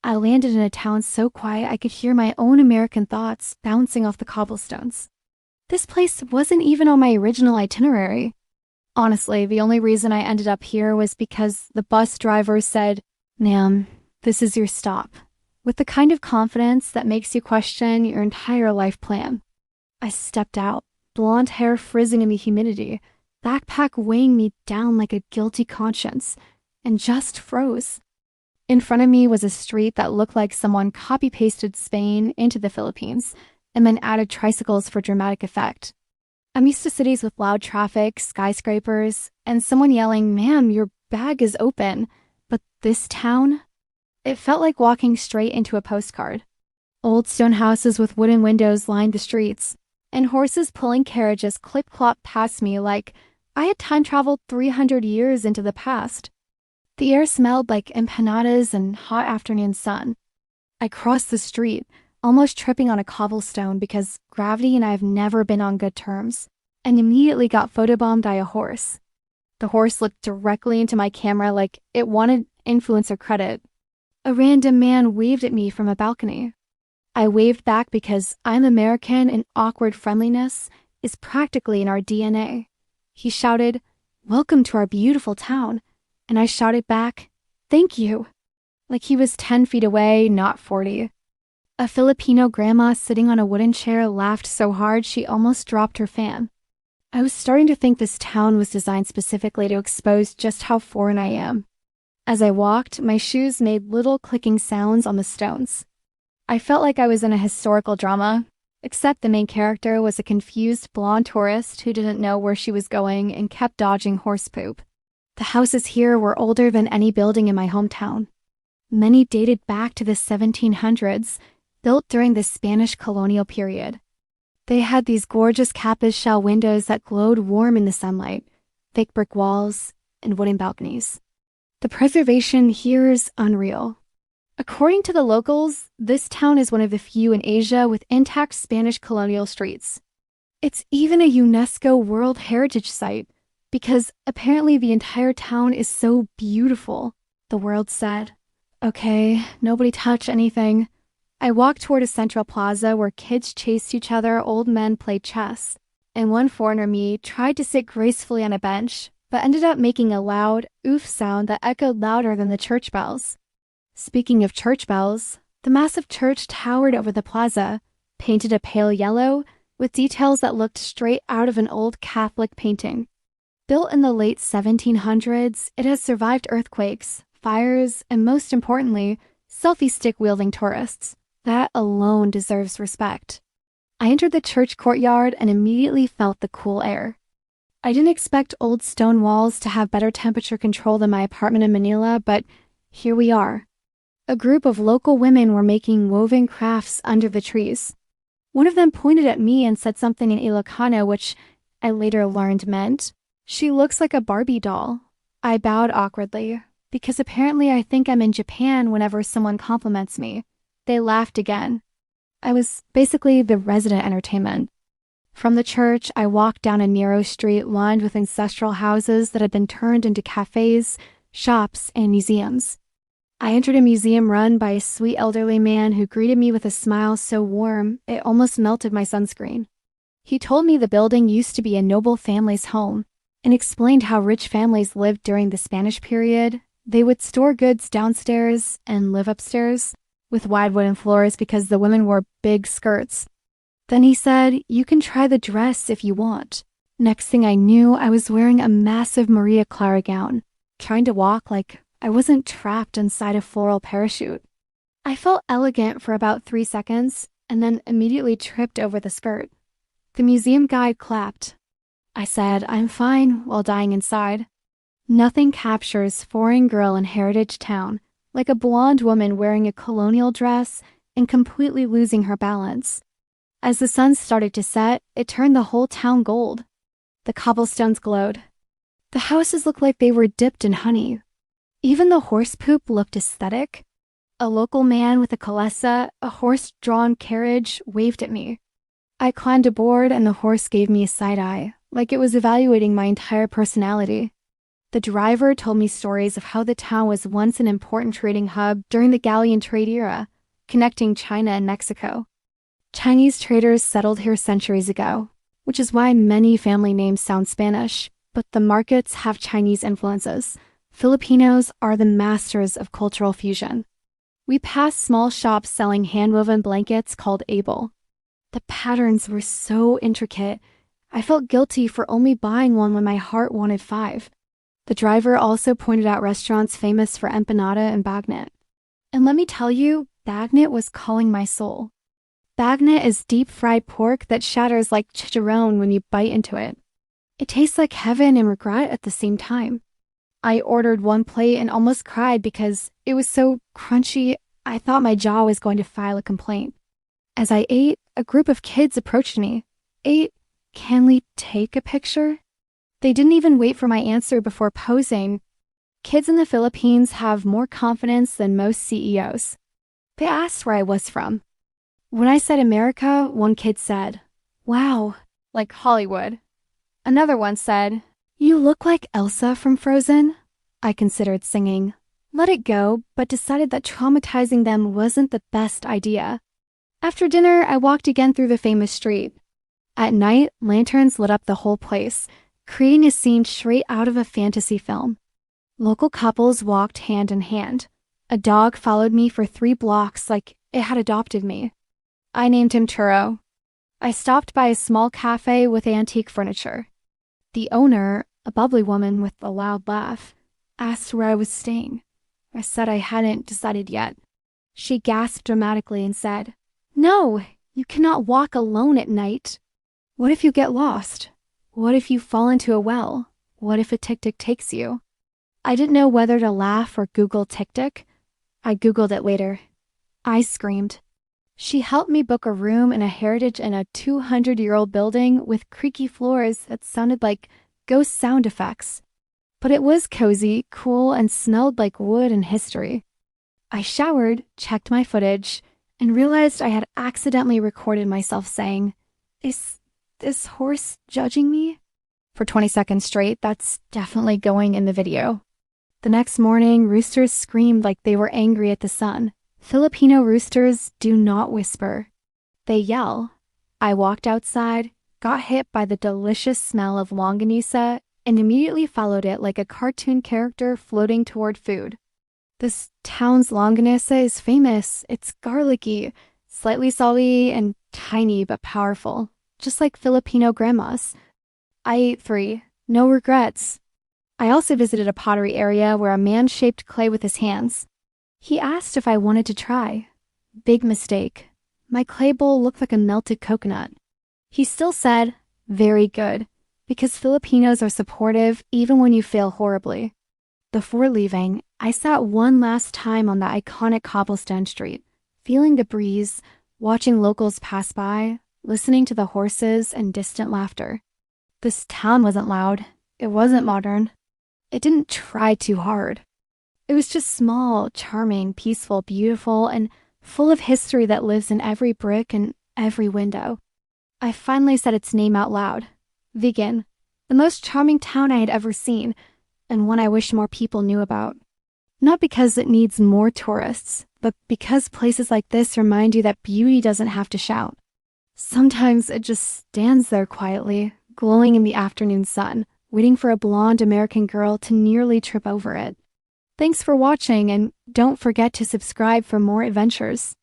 I landed in a town so quiet I could hear my own American thoughts bouncing off the cobblestones. This place wasn't even on my original itinerary. Honestly, the only reason I ended up here was because the bus driver said, "Ma'am, this is your stop," with the kind of confidence that makes you question your entire life plan. I stepped out, blonde hair frizzing in the humidity, backpack weighing me down like a guilty conscience, and just froze. In front of me was a street that looked like someone copy-pasted Spain into the Philippines and then added tricycles for dramatic effect. I'm used to cities with loud traffic, skyscrapers, and someone yelling, "Ma'am, your bag is open." But this town? It felt like walking straight into a postcard. Old stone houses with wooden windows lined the streets, and horses pulling carriages clip-clop past me like I had time-traveled 300 years into the past. The air smelled like empanadas and hot afternoon sun. I crossed the street, almost tripping on a cobblestone because gravity and I have never been on good terms, and immediately got photobombed by a horse. The horse looked directly into my camera like it wanted influencer credit. A random man waved at me from a balcony. I waved back because I'm American and awkward friendliness is practically in our DNA. He shouted, "Welcome to our beautiful town," and I shouted back, "Thank you," like he was 10 feet away, not 40. A Filipino grandma sitting on a wooden chair laughed so hard she almost dropped her fan. I was starting to think this town was designed specifically to expose just how foreign I am. As I walked, my shoes made little clicking sounds on the stones. I felt like I was in a historical drama, except the main character was a confused blonde tourist who didn't know where she was going and kept dodging horse poop. The houses here were older than any building in my hometown. Many dated back to the 1700s, built during the Spanish colonial period. They had these gorgeous capiz shell windows that glowed warm in the sunlight, thick brick walls, and wooden balconies. The preservation here is unreal. According to the locals, this town is one of the few in Asia with intact Spanish colonial streets. It's even a UNESCO World Heritage Site because apparently the entire town is so beautiful, the world said. Okay, nobody touch anything. I walked toward a central plaza where kids chased each other, old men played chess, and one foreigner me tried to sit gracefully on a bench, but ended up making a loud oof sound that echoed louder than the church bells. Speaking of church bells, the massive church towered over the plaza, painted a pale yellow, with details that looked straight out of an old Catholic painting. Built in the late 1700s, it has survived earthquakes, fires, and most importantly, selfie stick-wielding tourists. That alone deserves respect. I entered the church courtyard and immediately felt the cool air. I didn't expect old stone walls to have better temperature control than my apartment in Manila, but here we are. A group of local women were making woven crafts under the trees. One of them pointed at me and said something in Ilocano, which I later learned meant, "She looks like a Barbie doll." I bowed awkwardly, because apparently I think I'm in Japan whenever someone compliments me. They laughed again. I was basically the resident entertainment. From the church, I walked down a narrow street lined with ancestral houses that had been turned into cafes, shops, and museums. I entered a museum run by a sweet elderly man who greeted me with a smile so warm it almost melted my sunscreen. He told me the building used to be a noble family's home and explained how rich families lived during the Spanish period. They would store goods downstairs and live upstairs, with wide wooden floors because the women wore big skirts. Then he said, "You can try the dress if you want." Next thing I knew, I was wearing a massive Maria Clara gown, trying to walk like I wasn't trapped inside a floral parachute. I felt elegant for about 3 seconds and then immediately tripped over the skirt. The museum guide clapped. I said, "I'm fine," while dying inside. Nothing captures foreign girl in heritage town like a blonde woman wearing a colonial dress and completely losing her balance. As the sun started to set, it turned the whole town gold. The cobblestones glowed. The houses looked like they were dipped in honey. Even the horse poop looked aesthetic. A local man with a calesa, a horse-drawn carriage, waved at me. I climbed aboard and the horse gave me a side eye, like it was evaluating my entire personality. The driver told me stories of how the town was once an important trading hub during the galleon trade era, connecting China and Mexico. Chinese traders settled here centuries ago, which is why many family names sound Spanish, but the markets have Chinese influences. Filipinos are the masters of cultural fusion. We passed small shops selling hand-woven blankets called able. The patterns were so intricate, I felt guilty for only buying one when my heart wanted 5. The driver also pointed out restaurants famous for empanada and Bagnet. And let me tell you, Bagnet was calling my soul. Bagnet is deep-fried pork that shatters like chicharron when you bite into it. It tastes like heaven and regret at the same time. I ordered one plate and almost cried because it was so crunchy, I thought my jaw was going to file a complaint. As I ate, a group of kids approached me. Can we take a picture? They didn't even wait for my answer before posing. Kids in the Philippines have more confidence than most CEOs. They asked where I was from. When I said America, one kid said, "Wow, like Hollywood." Another one said, "You look like Elsa from Frozen." I considered singing Let It Go, but decided that traumatizing them wasn't the best idea. After dinner, I walked again through the famous street. At night, lanterns lit up the whole place, creating a scene straight out of a fantasy film. Local couples walked hand in hand. A dog followed me for 3 blocks like it had adopted me. I named him Churro. I stopped by a small cafe with antique furniture. The owner, a bubbly woman with a loud laugh, asked where I was staying. I said I hadn't decided yet. She gasped dramatically and said, "No, you cannot walk alone at night. What if you get lost? What if you fall into a well? What if a tic-tac takes you?" I didn't know whether to laugh or Google tic-tac. I Googled it later. I screamed. She helped me book a room in a 200-year-old building with creaky floors that sounded like ghost sound effects. But it was cozy, cool, and smelled like wood and history. I showered, checked my footage, and realized I had accidentally recorded myself saying, "Is this horse judging me?" For 20 seconds straight. That's definitely going in the video. The next morning, roosters screamed like they were angry at the sun. Filipino roosters do not whisper. They yell. I walked outside, got hit by the delicious smell of longganisa, and immediately followed it like a cartoon character floating toward food. This town's longganisa is famous. It's garlicky, slightly salty, and tiny but powerful, just like Filipino grandmas. I ate 3. No regrets. I also visited a pottery area where a man shaped clay with his hands. He asked if I wanted to try. Big mistake. My clay bowl looked like a melted coconut. He still said, "Very good," because Filipinos are supportive even when you fail horribly. Before leaving, I sat one last time on the iconic cobblestone street, feeling the breeze, watching locals pass by, listening to the horses and distant laughter. This town wasn't loud. It wasn't modern. It didn't try too hard. It was just small, charming, peaceful, beautiful, and full of history that lives in every brick and every window. I finally said its name out loud. Vigan, the most charming town I had ever seen, and one I wish more people knew about. Not because it needs more tourists, but because places like this remind you that beauty doesn't have to shout. Sometimes it just stands there quietly, glowing in the afternoon sun, waiting for a blonde American girl to nearly trip over it. Thanks for watching, and don't forget to subscribe for more adventures.